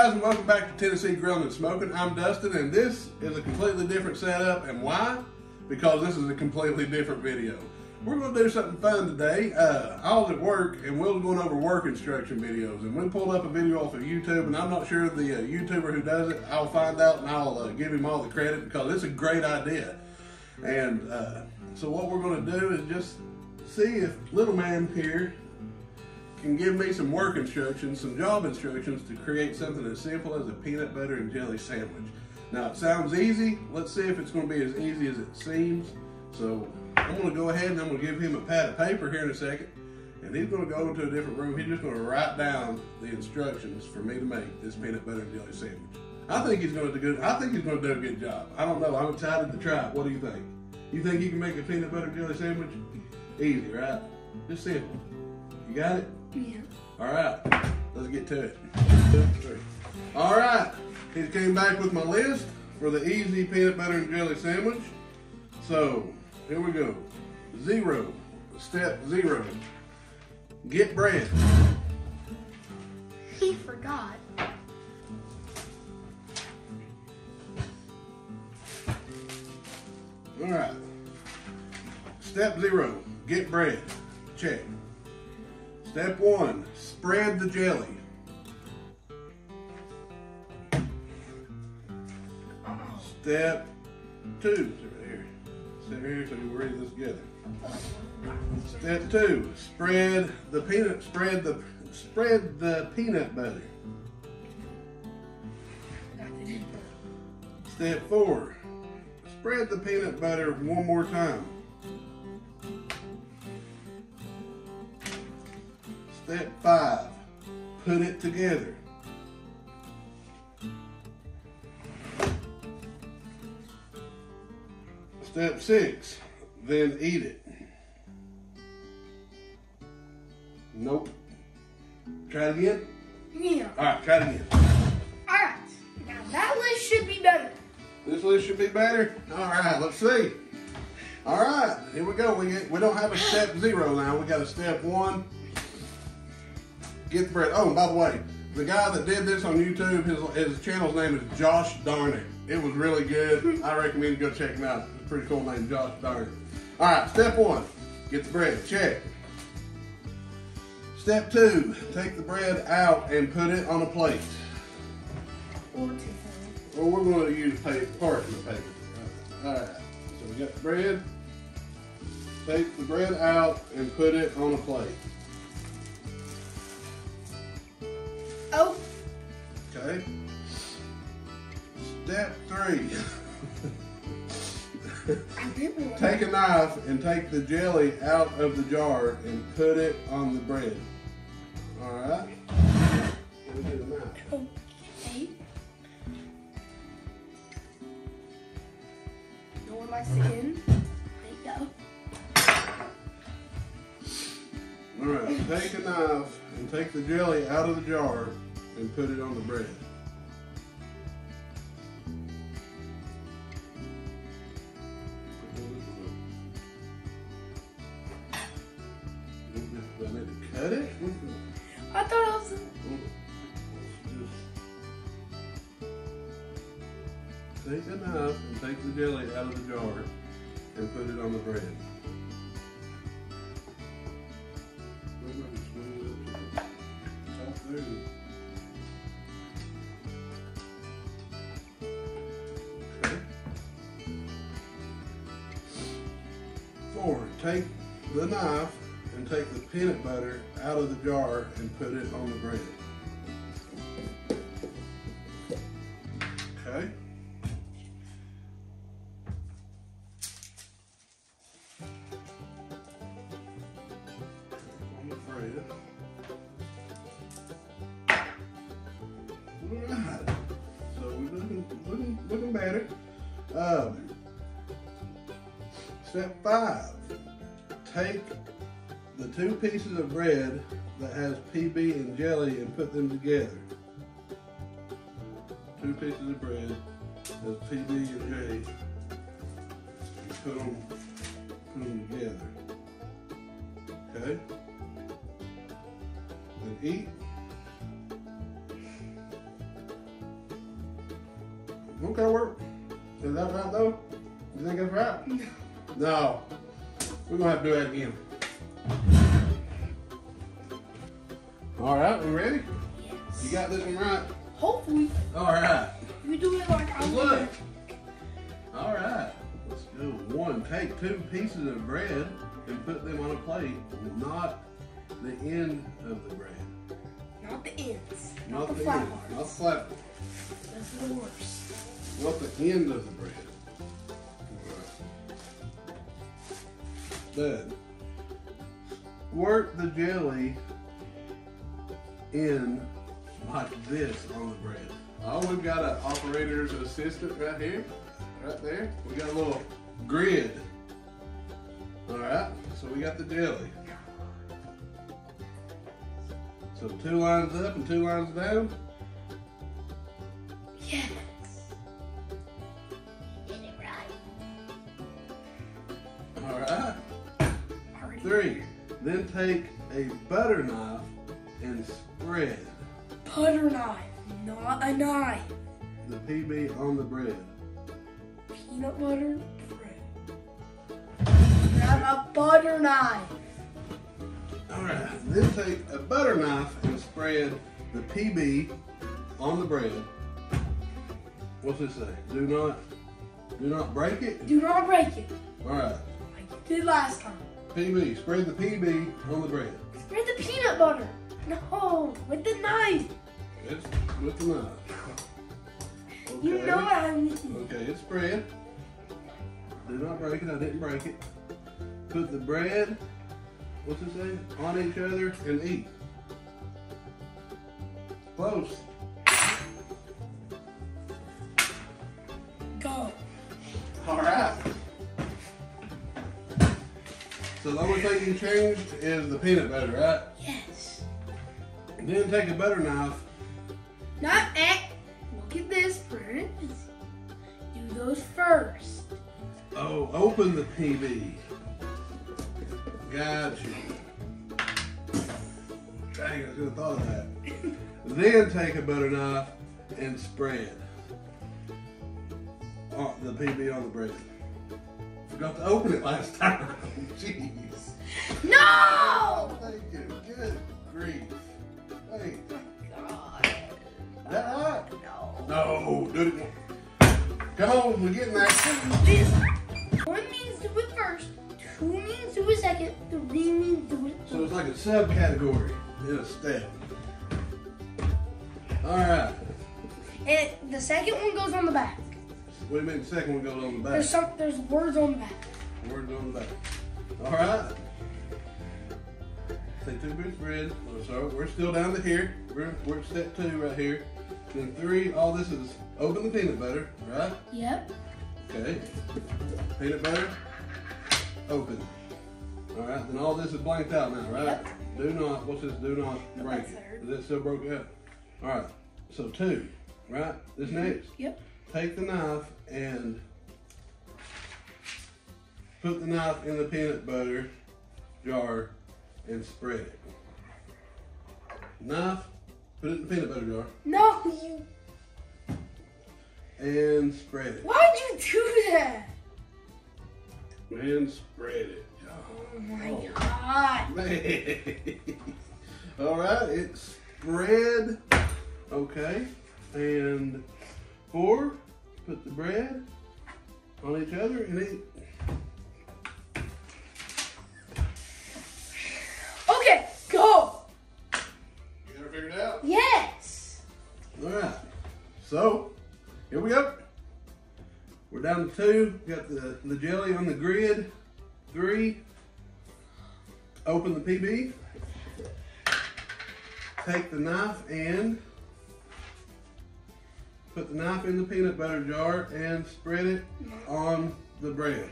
guys, and welcome back to Tennessee Grilling and Smoking. I'm Dustin, and this is a completely different setup. And why? Because this is a completely different video. We're going to do something fun today. I was at work, and we was going over work instruction videos, and we pulled up a video off of YouTube, and I'm not sure the YouTuber who does it. I'll find out, and I'll give him all the credit because it's a great idea. And so what we're going to do is just see if little man here can give me some work instructions, some job instructions to create something as simple as a peanut butter and jelly sandwich. Now it sounds easy. Let's see if it's going to be as easy as it seems. So I'm going to go ahead and I'm going to give him a pad of paper here in a second, and he's going to go into a different room. He's just going to write down the instructions for me to make this peanut butter and jelly sandwich. I think he's going to do good. I think he's going to do a good job. I don't know. I'm excited to try it. What do you think? You think you can make a peanut butter and jelly sandwich? Easy, right? Just simple. You got it? Yeah. All right, let's get to it. All right, he came back with my list for the easy peanut butter and jelly sandwich. So here we go. Step 0, get bread. He forgot. All right. Step 0, get bread. Check. Step 1, spread the jelly. Step 2, sit here so you read this together. Step 2, spread the peanut butter. Step 4, spread the peanut butter one more time. Step 5, put it together. Step 6, then eat it. Nope. Try it again? Yeah. All right, try it again. Alright, now that list should be better. This list should be better? All right, let's see. All right, here we go. We don't have a step 0 now. We got a step 1. Get the bread. Oh, and by the way, the guy that did this on YouTube, his channel's name is Josh Darn It. It was really good. I recommend you go check him out. It's a pretty cool name, Josh Darn It. All right, step 1, get the bread. Check. Step 2, take the bread out and put it on a plate. Or two. Well, we're going to use part of the paper. All right, so we got the bread. Take the bread out and put it on a plate. Oh. Okay. Step 3. Take a knife and take the jelly out of the jar and put it on the bread. All right. Let me get a knife. Okay. Where am I sitting? There you go. All right. Take a knife and take the jelly out of the jar and put it on the bread. Do I need to cut it? I thought it was. Take a knife and take the jelly out of the jar and put it on the bread. Okay. 4, take the knife and take the peanut butter out of the jar and put it on the bread. Okay. On the bread. Alright. So we're looking better. Step 5. Take the 2 pieces of bread that has PB and jelly and put them together. 2 pieces of bread has PB and jelly and put them together. Okay? And eat. Okay, work. Is that right though? You think that's right? No. No. We're gonna have to do that again. All right, we ready? Yes. You got this one right? Hopefully. All right. You do it like I Look. would. All right. Let's do one. Take 2 pieces of bread and put them on a plate, not the end of the bread. Not the ends. Not the the flat end. parts. Not the flat part. That's the worst. Not the end of the bread. Then squirt the jelly in like this on the bread. Oh, we've got an operator's assistant right here, right there. We got a little grid. All right, so we got the jelly. So 2 lines up and 2 lines down. Yes. Get it right. All right. Already. 3. Then take a butter knife and spread Butter knife, not a knife. the PB on the bread. Peanut butter bread. Grab a butter knife. Alright, then take a butter knife and spread the PB on the bread. What's this say? Do not break it? Do not break it. Alright, Like you did last time. PB, spread the PB on the bread. Spread the peanut butter. No, with the knife. It's with the knife. Okay. You know what I mean. Okay, it's spread. Do not break it, I didn't break it. Put the bread, what's it say? On each other and eat. Close. Go. Alright. So the only thing you changed is the peanut butter, right? Yes. Then take a butter knife. Not at. Look at this first. Do those first. Oh, open the PB. Got you. Dang, I should have thought of that. Then take a butter knife and spread the PB on the bread. Forgot to open it last time. Jeez. No! Thank you. Good grief. Hey, God. is that right? No. No, do it again. Come on, we're getting there. This 1 means do it first. 2 means do it second. 3 means do it So third. it's like a subcategory in a step. All right. And the second one goes on the back. What do you mean the second one goes on the back? There's words on the back. Words on the back. All right. Take 2 bits of bread. Oh, sorry, we're still down to here. We're at step 2 right here. Then 3, all this is open the peanut butter, right? Yep. Okay. Peanut butter, open. All right, then all this is blanked out now, right? Yep. Do not, what's this? Do not break That's it. third. Is that still broken up? All right, so 2, right? This next. Yep. Take the knife and put the knife in the peanut butter jar and spread it. Knife, put it in the peanut butter jar No, you. and spread it. Why'd you do that? And spread it. Oh my God. Man. All right, it's spread. Okay, and 4, put the bread on each other and eat. Okay, go. You got it figured out? Yes. All right, so here we go. We're down to 2. Got the jelly on the grid. 3, open the PB. Take the knife and put the knife in the peanut butter jar and spread it on the bread.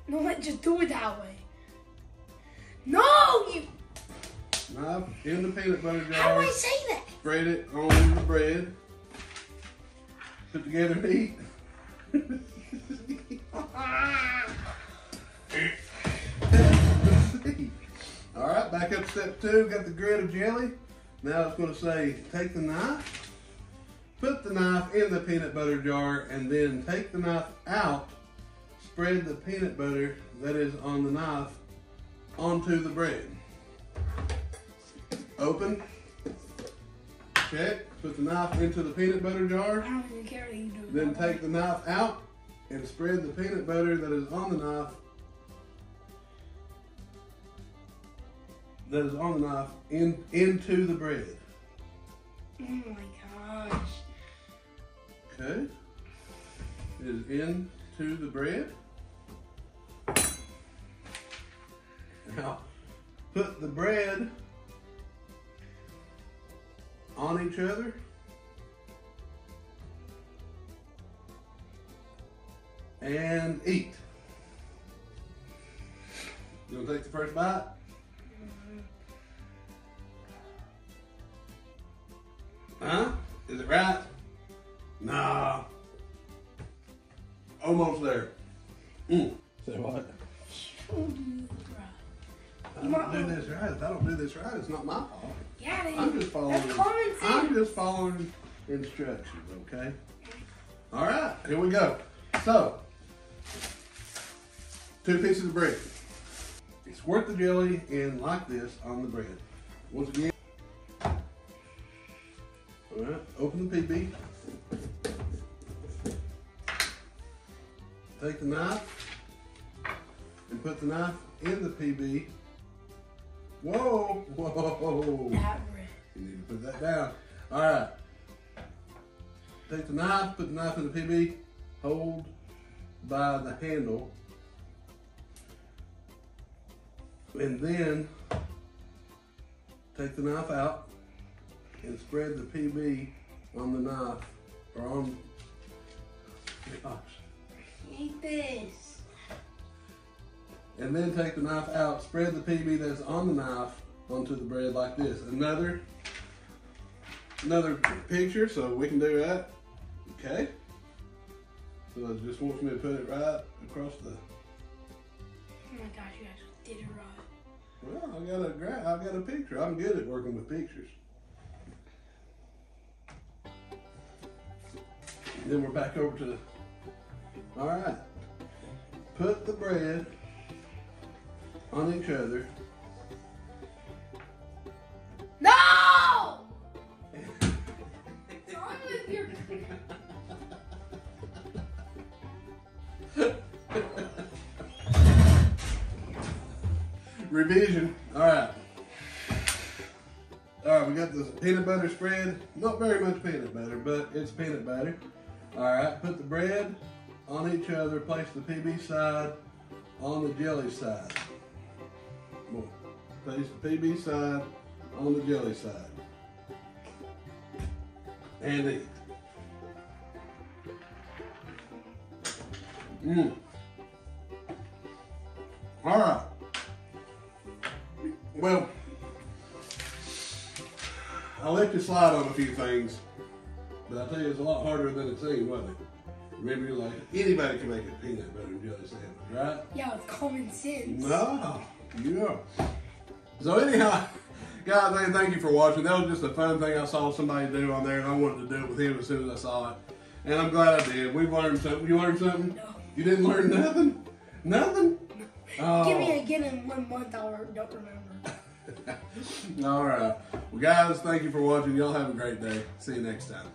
No, let's just do it that way. No, you. Knife in the peanut butter jar. How do I say that? Spread it on the bread. Put together and eat. All right, back up to step 2. Got the grid of jelly. Now it's going to say, take the knife Put the knife in the peanut butter jar and then take the knife out. Spread the peanut butter that is on the knife onto the bread. Open. Check. Put the knife into the peanut butter jar. I don't even care what you do. Then take the knife out and spread the peanut butter that is on the knife into the bread. Oh my gosh. Okay. It is into the bread. Now, put the bread on each other. And eat. You want to take the first bite? Huh? Is it right? Nah. Almost there. Say what? I don't do this right. If I don't do this right, it's not my fault. Yeah, I'm just following. that's common sense. I'm just following instructions, okay? All right, here we go. So, 2 pieces of bread. Squirt the jelly in like this on the bread. Once again. All right, open the PB. Take the knife and put the knife in the PB. Whoa, whoa. That bread. You need to put that down. All right. Take the knife, put the knife in the PB, hold by the handle, and then take the knife out and spread the PB on the knife, or on, gosh. Eat this. And then take the knife out, spread the PB that's on the knife onto the bread like this. Another picture, so we can do that. Okay. So I just want me to put it right across the. Oh my gosh, you guys did it right. Well, I got a picture. I'm good at working with pictures. Then we're back over to the. All right. Put the bread on each other. No! What's wrong with your... Revision. All right. All right, we got this peanut butter spread. Not very much peanut butter, but it's peanut butter. All right, put the bread on each other. Place the PB side on the jelly side. Place the PB side on the jelly side. And eat. All right. Well, I let you slide on a few things, but I tell you, it's a lot harder than it seemed, wasn't it? Remember, you're like, anybody can make a peanut butter and jelly sandwich, right? Yeah, with common sense. No, yeah. So anyhow, guys, thank you for watching. That was just a fun thing I saw somebody do on there, and I wanted to do it with him as soon as I saw it. And I'm glad I did. We've learned something. You learned something? No. You didn't learn nothing? Nothing? Oh. Give me again in 1 month, I don't remember. All right. Well, guys, thank you for watching. Y'all have a great day. See you next time.